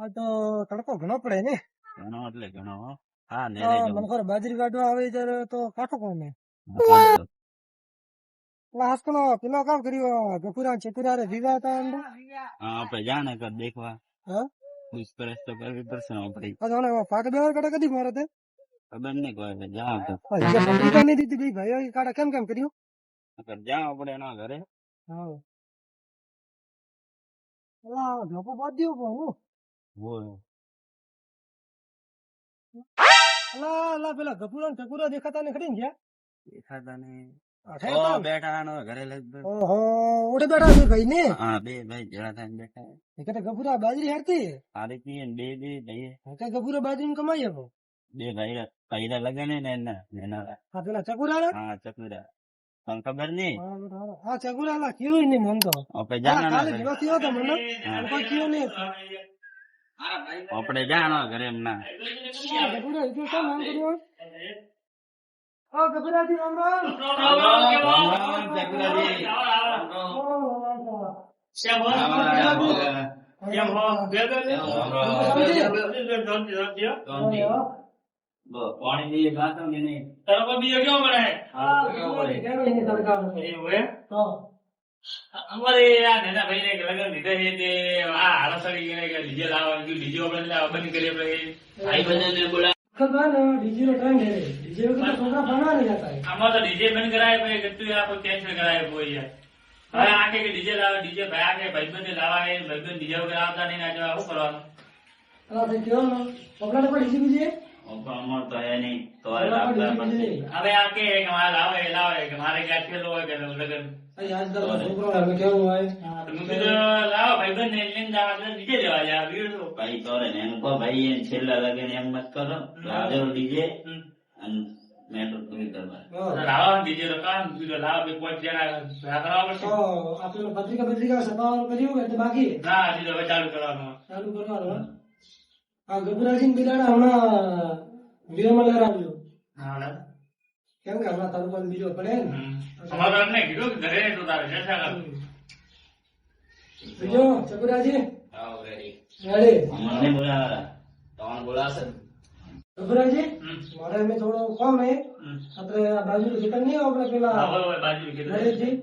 આ તો તડકો ઘણો પડે ને. ઘણો એટલે ઘણો હો. હા તો નેરે જવું. મને ખબર બાજરી કાઢવા આવે ત્યારે તો કાઠો કોને કાઢતો. હાસકનો પેલો કામ કર્યો ગફુરા ચતુરા રે વિવાહ હતા અંદર. હા આપણે જાણે કર દેખવા હા પૂછપરછ તો કરવી પડશે ને આપણે. આ જોને પાક બે કાઢે કદી મારે તે ખબર નહીં કોઈ જાવ તો જે પત્રિકા નહીં દીધી બે ભાઈઓ કાઢે કેમ કેમ કર્યું. નકર જાવ આપણે એના ઘરે. હા અલા ધોકો બાદ દેવો પણ હોય અલા અલા પેલા ગફુરા ચકુરા દેખાતા ને ખડી ગયા. દેખાતા નહીં. અઠે ઓ હતા. બેઠા નો ઘરે લગભગ. ઓહો ઓડે બેઠા બે ભાઈ ને હા બે ભાઈ જરા થઈને બેઠા. એ ગફુરા બાજરી હારતી હારી પીએ ને બે દઈએ. ગફુરા બાજરી કમાઈ આપો. બે ભાઈ ભાઈરા લગન ને એના હા પેલા ચકુરા હા ચકુરા તને ખબર નહીં. હા ચકુરા કેવું નહીં મન તો આપણે જાણા કાલે ઘરે. જેવો થયો તો મને કોઈ કયો નહીં. આપણે જાણા ઘરે એમ ના. ગફુરા એ તો શું નામ કર્યું. ઓ ગફુરાજી રામ રામ. પાણી ની ગાતો ને નહીં. અમારે આ નાના ભાઈને લગન દીધા છે તે આ હાલસડી ડીજે લાવવા ડીજે આપણે બંધ કરીએ ભાઈ બધાને બોલા આમાં તો ડીજે બંધ કરાય ભાઈ ગતું આપો કેન્સલ કરાય કોઈ યાર હવે આકે કે ડીજે લાવે ડીજે ભાઈ આકે ભાઈબંધ લાવા એ ભાઈબંધ ડીજે વગર આવતા નહીં ના જવા શું કરવાનું અમાર તો હે નહીં તો લાવતા પડશે. હવે આકે કે મારે લાવે કે મારે ક્યાં થયેલું હોય કે લગન તો મું કીધું લાવો ભાઈબંધ ને લઈને જવા ડીજે લેવા યાર બીજું શું? ભાઈ કરે ને એમ કહો ભાઈ એને છેલ્લા લગન એમ મત કરો લાવજો ડીજે અને મેટ્રો પૂરી કરવા. લાવો ડીજે તો કામ બીજું લાવો બે પાંચ જણા ભેગા કરવા પડશે પત્રિકા સભાવાનું કર્યું એટલે બાકી ના હજી તો હવે ચાલુ કરવાનું ચાલુ કરવાનું. આ ગભરાજી બિલાડા હમણાં વિરામાં લહેરાવ્યું હા કેમ કે હમણાં તાલુકા બીજો પડે ને અમારે એમને કીધું કે ઘરે તો તારે જલસા કર. બીજો ચકુરાજી આવો રેડી. રેડી અમને બોલાવા તમને બોલાવશે ને. ગભરાજી મારે અમે થોડો કોમ હે આપણે આ બાજુ ખેતર નહીં આપણે પેલા હવે બાજુ કીધું નરેશજી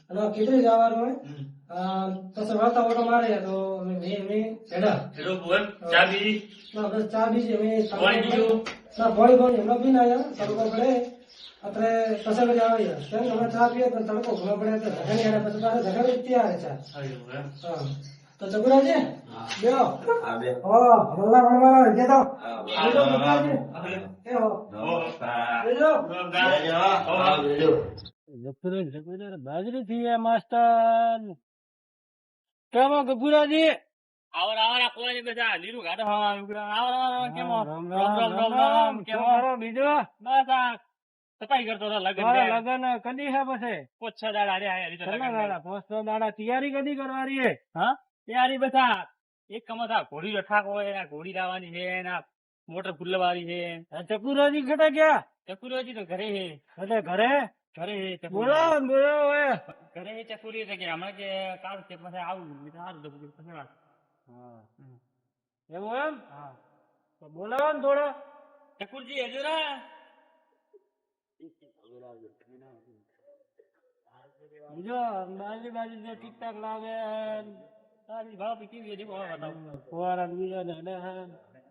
અને ખેતરે જવાનું હોય પછી વાતા ઓટો મારે તો મેં હેડા હેલો બોલ ચા બીજી ના બસ ચા બીજી અમે પાણી બીજું ના પાણી હમણાં પીને આવ્યા તડકો પડે આપણે કસે બજે આવ્યા કેમ કે હમણાં ચા પીએ તો તડકો ઘણો પડે તો ઝઘડી આવ્યા પછી તારે ઝઘડી ત્યાં આવે ચા હા તો ચકુરાજી બેહો આ બે હા હલ્લા ભણવાના જે તો બેજો હા ચકુરાજી એ હો બેજો બાજરી થી માસ્ટર કેમ ગભુરાજી આવરા કોઈ બધા લીલું ગાડો આવરા કેમ બીજો બસ આ સફાઈ કરતો હતો લગન લગન કદી હે પછી પોચ છ દાડા આયા પોસ્ટ દાડા તૈયારી કદી કરવાની હે હા તૈયારી બધા એક કમતા ઘોડી રઠાક હોય ઘોડી લાવવાની છે ના મોટર ફૂલવાની છે ચકુરાજી ઘટે ગયા ચકુરોજી તો ઘરે છે એટલે ઘરે ઘરે છે બોલાવો ને બોલાવો હે ઘરે ચકુરી છે કે હમણાં કે કાલ છે પછી આવું સારું તો પછી વાત એવું એમ તો બોલાવો ને થોડો ચકુરજી હજુ ના બીજો બાજરી બાજરી જે ટીકટાક લાગે તારી ભાવ કેવી હતી બતાવું ફુવારા બીજા ને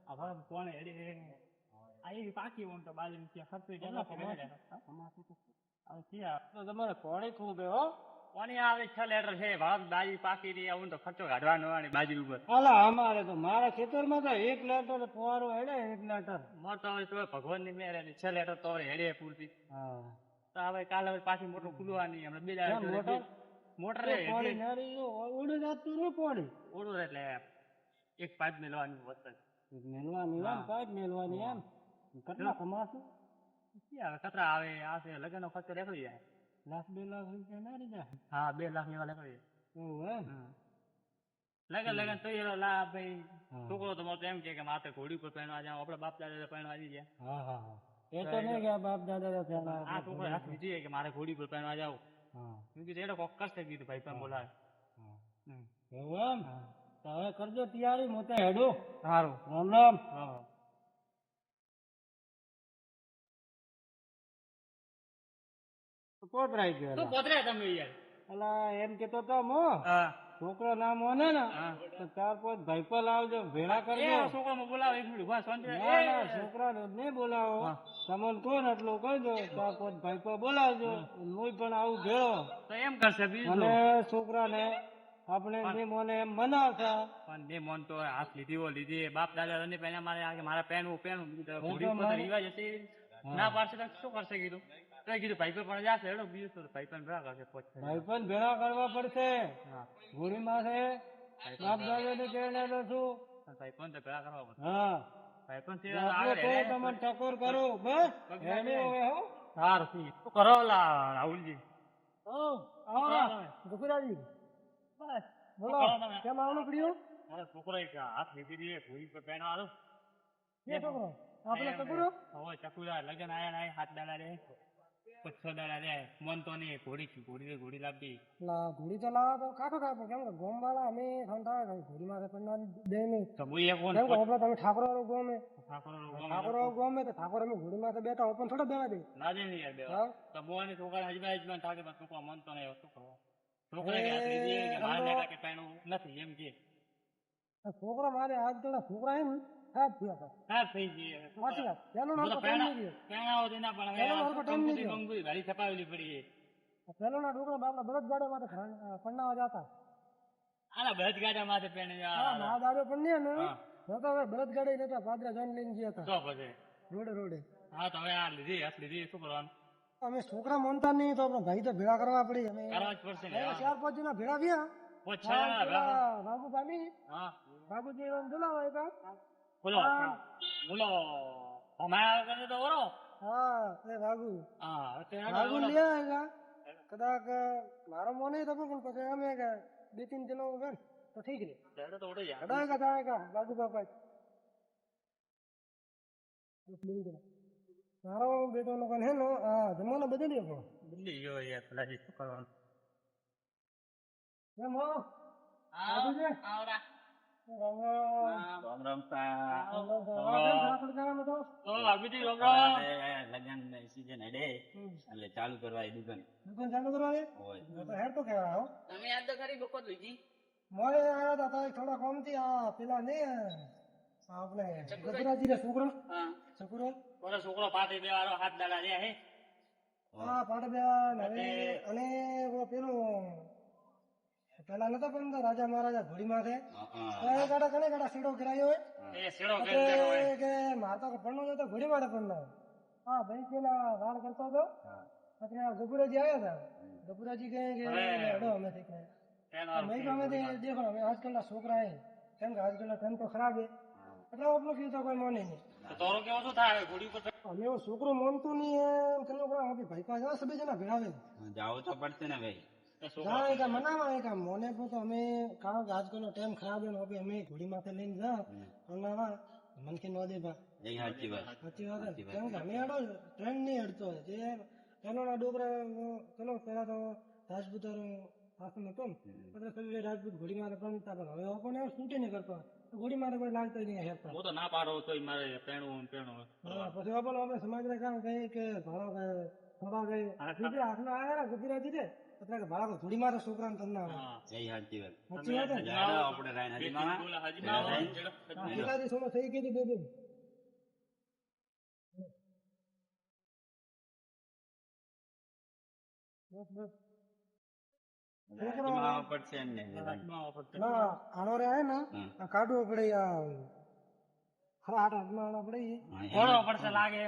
આ ભાવ કોણે હેડે આ એવી પાકી હોય તો બાજુ ખર્ચો કેટલા પગાર તો તમારે કોણી ખૂબ હે હો કોની આવે 6 લેટર છે ભાવ બાજી પાકી રહી આવું તો ખર્ચો કાઢવાનો અને બાજુ ઉપર હાલા અમારે તો મારા ખેતરમાં તો 1 લેટર ફુવારો હેડે 1 લેટર મોટો હવે તો ભગવાન ની મેરે 6 લેટર તો હેડે પૂરતી હા તો હવે કાલે હવે પાછી મોટર ખુલવાની હમણાં બે દાડા મોટર પાણી નારી ઉડી જતું રે પાણી ઓળું એટલે એક પાઇપ મેળવાની વસ્તુ મેલવાની એમ પાઇપ મેલવાની એમ કેટલા કમાશું કતરા આવે આ છે લગન નો ખર્ચો નીકળી જાય 1,00,000-2,00,000 રૂપિયા નારી જાય હા 2 લાખ એવા નીકળી એવું એમ લગન તો એ લા ભાઈ છોકરો તો એમ કે માથે ઘોડી પર પહેરવા જાવ આપડે બાપ દાદા પહેરવા આવી ગયા હા હા હા એ તો નહીં કે બાપ દાદા આ છોકરો હાથ બીજી કે મારે ઘોડી પર પહેરવા જાવ હા કીધું એનો કોક કરશે કીધું ભાઈ પણ બોલાવે એવું એમ હવે કરજો તૈયારી મોતે હેડો સારું રામ રામ પોતરાઈ ગયો શું પોતર્યા તમે યાર? અલા એમ કેતો તો મો છોકરો ના મોને ને તો 4-5 ભાઈ પર લાવજો ભેળા કરજો છોકરામાં બોલાવો એક મિનિટ ઉભા શાંતિ રહો. ના ના છોકરાને નહીં બોલાવો તમને કોણ એટલું કહેજો 4-5 ભાઈ પર બોલાવજો હું પણ આવું ભેળો તો એમ કરશે બીજું અને છોકરાને આપણે જે મોને એમ મનાવતા પણ બે મન તો હાથ લીધી બાપ દાદા ને પહેલા મારા પહેણું રિવાજ હશે ના પાડશે તો શું કરશે કીધું તો કીધું ભાઈ પણ જશે હેડો બીજું તો ભાઈ પણ ભેળા કરશે ભાઈ પણ ભેળા કરવા પડશે ઘોડી માથે બાપ દાદા ને કહેને તો શું ભાઈ પણ તો ભેળા કરવા પડશે હા ભાઈ પણ તમે ટકોર કરો બસ હેડો હવે હો સારું શું કરો રાહુલજી દુખરાજી બસ બોલો કેમ આવવાનું પડ્યું મારા છોકરા એક હાથ લીધી દીધી ઘોડી પર પહેણો આવ્યો કે છોકરો આપણે ટકોરો હવે ચકુરા લગન આયા હાથ દાડા રે 5-6 દાડા રે મન તો નહીં ઘોડી લાવતી ઘોડી તો લાવવા તો કાઠો કાપો કેમ કે ગોમ વાળા અમે સંતાય ઘોડી માં પણ દે નહીં તો હું એક કેમ કે આપણે તમે ઠાકોરો ગોમે ઠાકોર ગોમે તો ઠાકોર અમે ઘોડી માં બેઠા ઓપન થોડા બેવા દે ના દે યાર બેવા તો બોવાની છોકરા હજબાજમાં થાકે પણ છોકરા મન તો નહીં શું કરો છોકરા કે હાથ લીધી કે મારે ને કે પહેણું નથી એમ કે છોકરા મારે આજ તો છોકરા એમ સાત થયા હા થઈ ગઈ સાચી વાત પેલો નામ પહેણાવો તો ના પણ હવે ગાડી છપાવેલી પડી પેલો ના છોકરા બાપડા બળદ ગાડે માટે પન્નાવા જતા આના બળદ ગાડા માથે પહેણે ના દાડો પણ નહીં ને તો હવે બળદ ગાડે નતા પાદરા જન લઈને ગયા હતા તો પછી રોડે હા તો હવે આ લીધી હાથ લીધી શું કરવાનું અમે છોકરા માનતા નહીં તો આપણે ભાઈ તો ભેળા કરવા પડી અમે કરવા જ પડશે ને 4-5 જણા ભેળા થયા બાબુભાઈ હા બાબુજી બોલાવો એક બોલો અમારા કરે તો ઓરો હા એ બાબુ હા બાબુ લ્યા કદાચ મારો મોને તો પણ પછી અમે 2-3 જણો ગણ તો ઠીક રે તો ઓડે જા કદાચ બાબુ બાપા મારો બેટો નો કન હે નો જમાનો બદલી ગયો ગયો યાર પેલા શું કરવાનું કેમ હો આવડા રામ રામ લગન સીઝન હેડે એટલે ચાલુ કરવા એ દુકાન ચાલુ કરવા હેડ તો કેવા હો તમે યાદ તો ખરી બકો લીધી મોડે આવ્યા હતા થોડા કોમ થી પેલા નહીં આપણે ગજરાજી રે છોકરો છોકરો પાટે બે વાળો હાથ દાડા રહ્યા હે પાટે બે અને પેલું પેલા નતા પણ રાજા મહારાજા ઘોડી માથે ગાડા સીડો કરાયો હોય કે મારતા પણ તો ઘોડી માથે પણ ભાઈ પેલા વાળ કરતો હતો પછી ગબુરાજી આવ્યા હતા ગબુરાજી કહે કે અમે દેખો અમે આજકાલ ના છોકરા કેમ કે આજકાલ ના ટાઈમ તો ખરાબ હે એટલે આપણું કીધું તો કોઈ માને નહીં અમે એવો છોકરો માનતો નહીં એમ ભાઈ પાસે સબે જણા ભેળાવે જાવું તો પડશે ને ભાઈ મનાવા મોને તો અમે કારણ કે આજકાલ નો ટાઈમ ખરાબ અમે ઘોડી માથે લઈને જા મનખી નો દે સાચી વાત કેમ કે અમે હેડો ટ્રેન નહીં હેડતો જે પેલો ના ડોકરા પેલો પેલા તો રાજપૂતારો શાસન હતો ને રાજપૂત ઘોડી માથે પણતા પણ હવે પણ શૂટે નહીં કરતો ઘોડી માથે કોઈ લાગતો નહીં હેરતા હું તો ના પાડો તો મારે પેણું પછી આપણે સમાજ ને કામ કહે કે ભાડો થોડા ગઈ હાથમાં આવ્યા ગુજરાતી છે એટલે ભાડા ઘોડી માથે છોકરા તમને સાચી વાત આપણે સોનો થઈ ગઈ બે પડશે એમને આનો રે આવે ને કાઢવો પડે હાથમાં પડે પડશે લાગે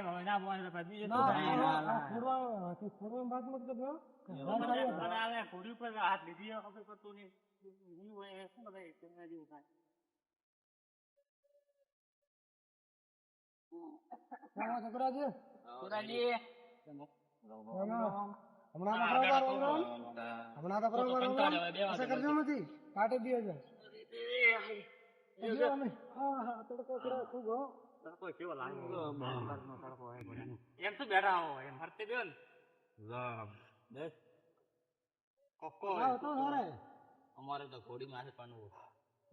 ઘોડી પર હાથ લીધી ખબર પડતું નહીં હમણાં તો કરજો નથી કાઢી દે એમ શું બેઠા હો એમ હરતે બેન અમારે તો ઘોડી માથે પાનવું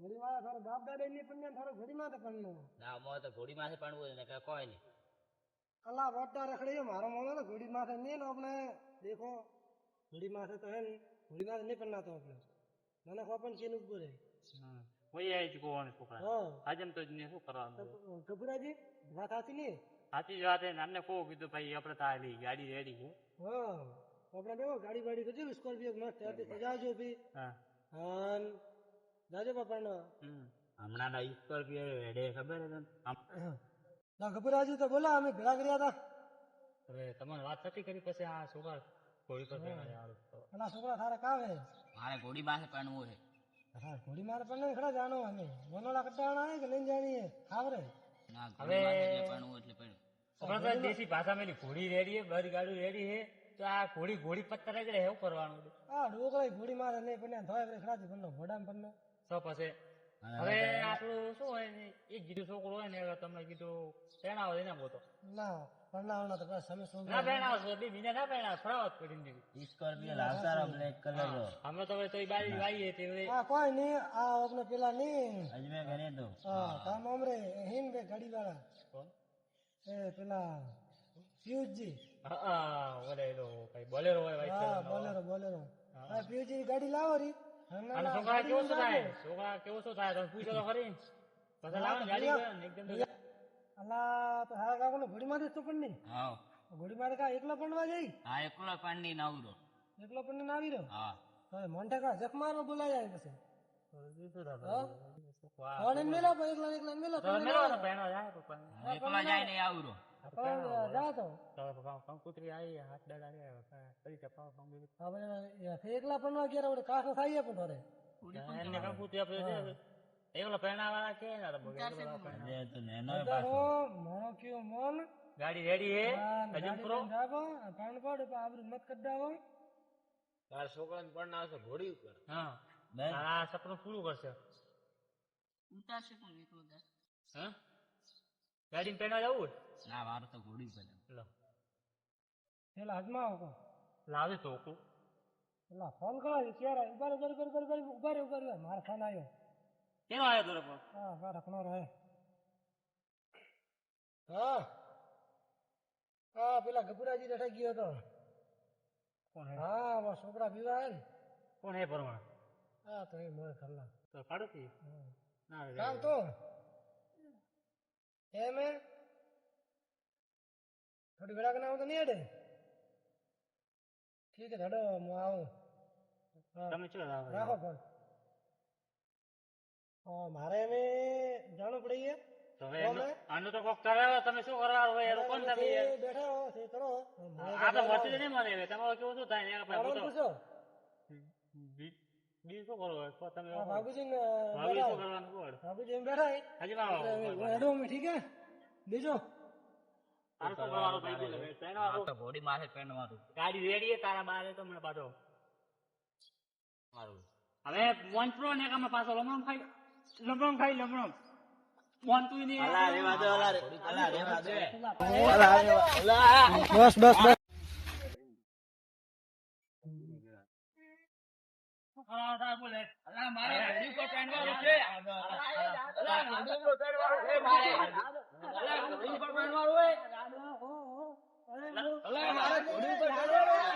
ઘોડી માં તારો બાપ દાદા ની પણ તારો ઘોડી માં પણ ના મોં તો ઘોડી માથે પડવું હોય ને કે કોઈ નહીં. અલ્લાહ વોટા રખડી મારો મોનો તો ઘોડી માથે નહીં ને આપણે દેખો ઘોડી માથે તો હે ને ઘોડી માથે નહીં પણ તો આપણે મને ખબર છે ઉપર હે કોઈ આવી જ કોણ છોકરા હા આજમ તો શું કરવાનું કબુરાજી વાત સાચી નહીં સાચી જ વાત નામને કહું કીધું ભાઈ આપણે તારી ગાડી રેડી છે હા આપણે દેખો ગાડી બાડી કરજો સ્કોર્પિયો મસ્ત ત્યાંથી સજાવજો ભી હા અને જાજો બાપા હમણાં ના સ્કોર્પિયો રેડે ખબર છે તને? ના કબુરાજી તો બોલા અમે ભેળા કર્યા હતા હવે તમારે વાત નથી કરી પછી આ છોકરા ઘોડી પર બેઠા યાર પેલા છોકરા તારે કાવે મારે ઘોડી માથે પડવું છે. હા ઘોડી મારે પણ ખરા જાણો અમે વનોલા કટ્ટાણા આવે કે નહીં જાણીએ ખાવરે ના ઘોડી માથે એટલે પડવું એટલે પડ્યું. આપણા તો દેશી ભાષામાં એની ઘોડી રેડી છે બધી ગાડી રેડી છે તો આ ઘોડી પત્તર જ રહે એવું કરવાનું હા ડોકરા ઘોડી મારે નહીં પણ ધોય ખરા પણ ઘોડામ પણ તો પછી હવે આપણું શું હોય ને એક કીધું છોકરો હોય ને હવે તમને કીધું પહેણાવો એના બોતો ના પરણાવના તો બસ અમે શું ના પહેણાવો છો બે બીજા ના પહેણાવો ફરાવત કરી દીધી સ્કોર્પિયો લાવતા રહો બ્લેક કલર નો. અમે તો હવે તો બારી વાઈએ તે હા કોઈ નહીં આ આપણે પેલા નહીં અજમે ગણે તો હા કામ અમરે હિન બે ગાડી વાળા એ પેલા પિયુષજી ઓલે એલો કઈ બોલેરો હોય હા બોલેરો બોલેરો હા પિયુષજી ગાડી લાવો રી અને છોકરા કેવો શું થાય છોકરા કેવો શું થાય તમે પૂછો તો ખરી પછી લાવો ને ગાડી એકદમ અલા તો હારા કાકો ઘોડી માંથી તો પણ નહીં હા ઘોડી મારે કા એકલો પડવા જઈ હા એકલો પાણી નવરો. એકલો પણ ના આવી રહ્યો હા હવે મોંઢા કા જખ મારો બોલાય જાય પછી કોને મેલા પર એકલા એકલા મેલા એકલો જાય ને આવરો. જા તો કંકુતરી આવી હાથ દાડા કરી ચપાવ હવે એકલા પણ ગયા ઓડે કાસો થાય પણ થોડે એમને કંકુતરી આપણે એકલો પહેણાવાળા કે જે તો નેનો મોનો કયો મોન ગાડી રેડી હે હજમ કરો જાબો પાણ પડ આબરૂ મત કડાવો તાર છોકરાને પણ આવશે ઘોડી ઉપર. હા આ સપનું પૂરું કરશે ઉતારશે પણ એકલો જાય. હા ગાડી પહેણા જવું ના મારે તો ઘોડી ઉપર લો પેલા હાથમાં આવો લાવે ચોકું પેલા ફોન કરો ક્યારે ઉભા મારા ફોન આવ્યો કેનો આવ્યો તારો ફોન હા મારા ફોન રહે હા હા પેલા ગભરાજી બેઠા ગયો હતો કોણ હે હા મારા છોકરા પીવા ને કોણ હે પરમાણ હા તો એ મોય ખરલા તો કાઢું ના કામ તો એમ થોડી વેળા કે ના આવું તો નહીં અડે ઠીક છે ધડો હું આવું તમે ચો રાખો ફોન મારે અમે જાણવું પડી તો હવે આનું તો કોક કરે તમે શું કરવાનું હોય એનું કોણ તમે બેઠા હો તે કરો આ તો વચ્ચે નહીં મને હવે તમારે કેવું શું થાય ને આપણે પૂછો બીજું શું કરવું હોય તમે બાબુજી ભાવી શું કરવાનું કોણ બાબુજી એમ બેઠા હજી માં હેડો અમે ઠીક હે બીજો તારું શું કરવાનું ભાઈ બોલે પહેણવાનું તો ઘોડી માથે પહેરવાનું ગાડી રેડી તારા બારે તો મને પાછો મારું. હવે વન પ્રો ને કામ પાછો લમણમ ખાઈ લમણમ વન તું ની અલા રેવા દે અલા રેવા દે. બસ બસ બસ બોલે અલા મારે ઘોડી ઉપર પહેરવાનું છે. અલા ઘોડી ઉપર પહેરવાનું છે મારે. અલા ઘોડી ઉપર પહેરવાનું હોય. અલા મારે ઘોડી ઉપર પહેરવાનું હોય.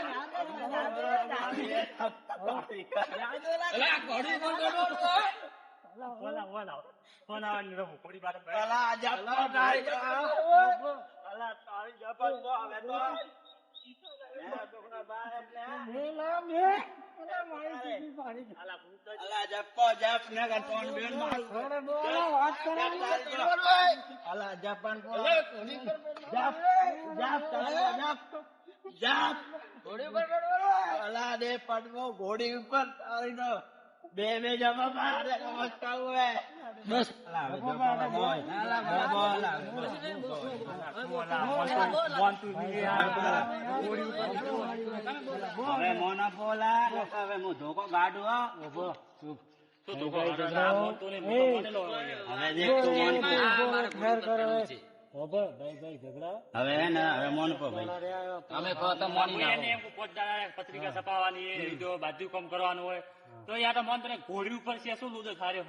અલા ઘોડી ઉપર પહેરવાનું હોય. અલા જપ્પા થાય છે. અલા તારી જપ્પા તો હવે તો અલા જપ્પો જપ ને ટોન બેન અલા જપાન જપ અલા દે પડવો ઘોડી ઉપર તારી નો બે જમા મારે નમસ્કાર હોય બસ હવે મોનો બોલા હવે હું ધોકો ગાડું ઉભો હવે દેખ તું મોન હવે હે ને હવે મોન પો ભાઈ અમે કહો તો મોની ના એને પત્રિકા છપાવવાની જો બાજુ કામ કરવાનું હોય તો યાર તો મન તને ઘોડી ઉપર છે શું લુદો થાર્યો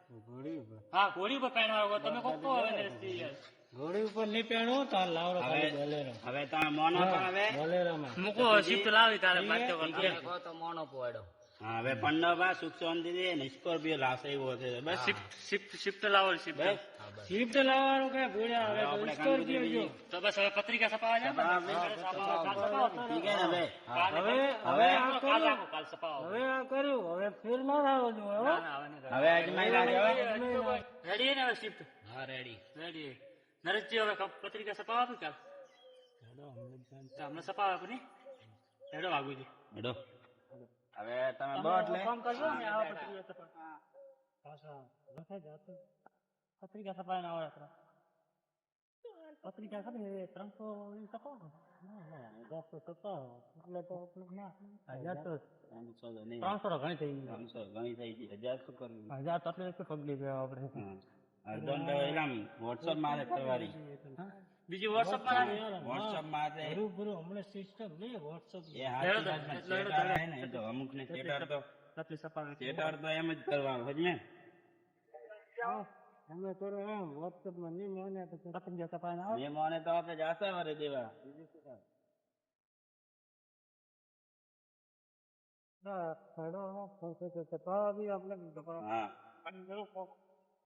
હા ઘોડી ઉપર પહેરવાનો તમે કોક કહો હવે નરેશજી. ઘોડી ઉપર નહીં પહેણું તો લાવડો ખાલી બોલેરો હવે તમે મોનો તો હવે બોલેરોમાં મૂકો શિફ્ટ લાવી તારે બાજુ હા હવે પંડવા સુખ શાંતિ દે ને સ્કોર્પિયો લાવશે એવો છે બસ શિફ્ટ લાવો શિફ્ટ. બસ શિફ્ટ લાવવાનું કઈ ભૂલ્યા હવે તો આપણે સ્કોર્પિયો જો તો બસ હવે પત્રિકા છપાવવા જાય ઠીક હે ને હવે હવે આ કર્યું કાલ છપાવો. હવે આ કર્યું હવે ફેર ના લાવો જો હવે હવે અજમાઈ લાગે રેડી ને હવે શિફ્ટ હા રેડી રેડી. નરેશજી હવે પત્રિકા છપાવો આપી કાલ અમને છપાવો આપી નહીં હેડો વાગુ છે. હેડો હવે તમે બોટ લે ફોન કરજો ને આવા પત્રિકા છપાવવા. પાછા લખાઈ જાતો પત્રિકા છપાવીને આવો આપણે. પત્રિકા ખાલી 300 છપાવો. ના 10 છપાવો એટલે તો ના 1000 તો 300 તો ઘણી થઈ ગઈ. 300 ઘણી થઈ ગઈ 1000 શું કરવું 1000 તો એટલે પગલી ગયા આપણે. અર્ધન એલામ વોટ્સઅપ મારે કરવાની બીજી વોટ્સઅપ માં વોટ્સઅપ મારે હમણાં સિસ્ટમ નહીં વોટ્સઅપ એ હાથ થેટર ને તો અમુક ને થેટર તો પત્રી છપાવે થેટર તો એમ જ કરવાનું હોય ને અમે કરો એમ વોટ્સઅપ માં નહીં મને તો પત્રિકા છપાવીને આવો. મહેમાને તો આપણે જાતા વરે દેવા બીજું શું થાય? હા હેડો છપાવા બી આપણે હા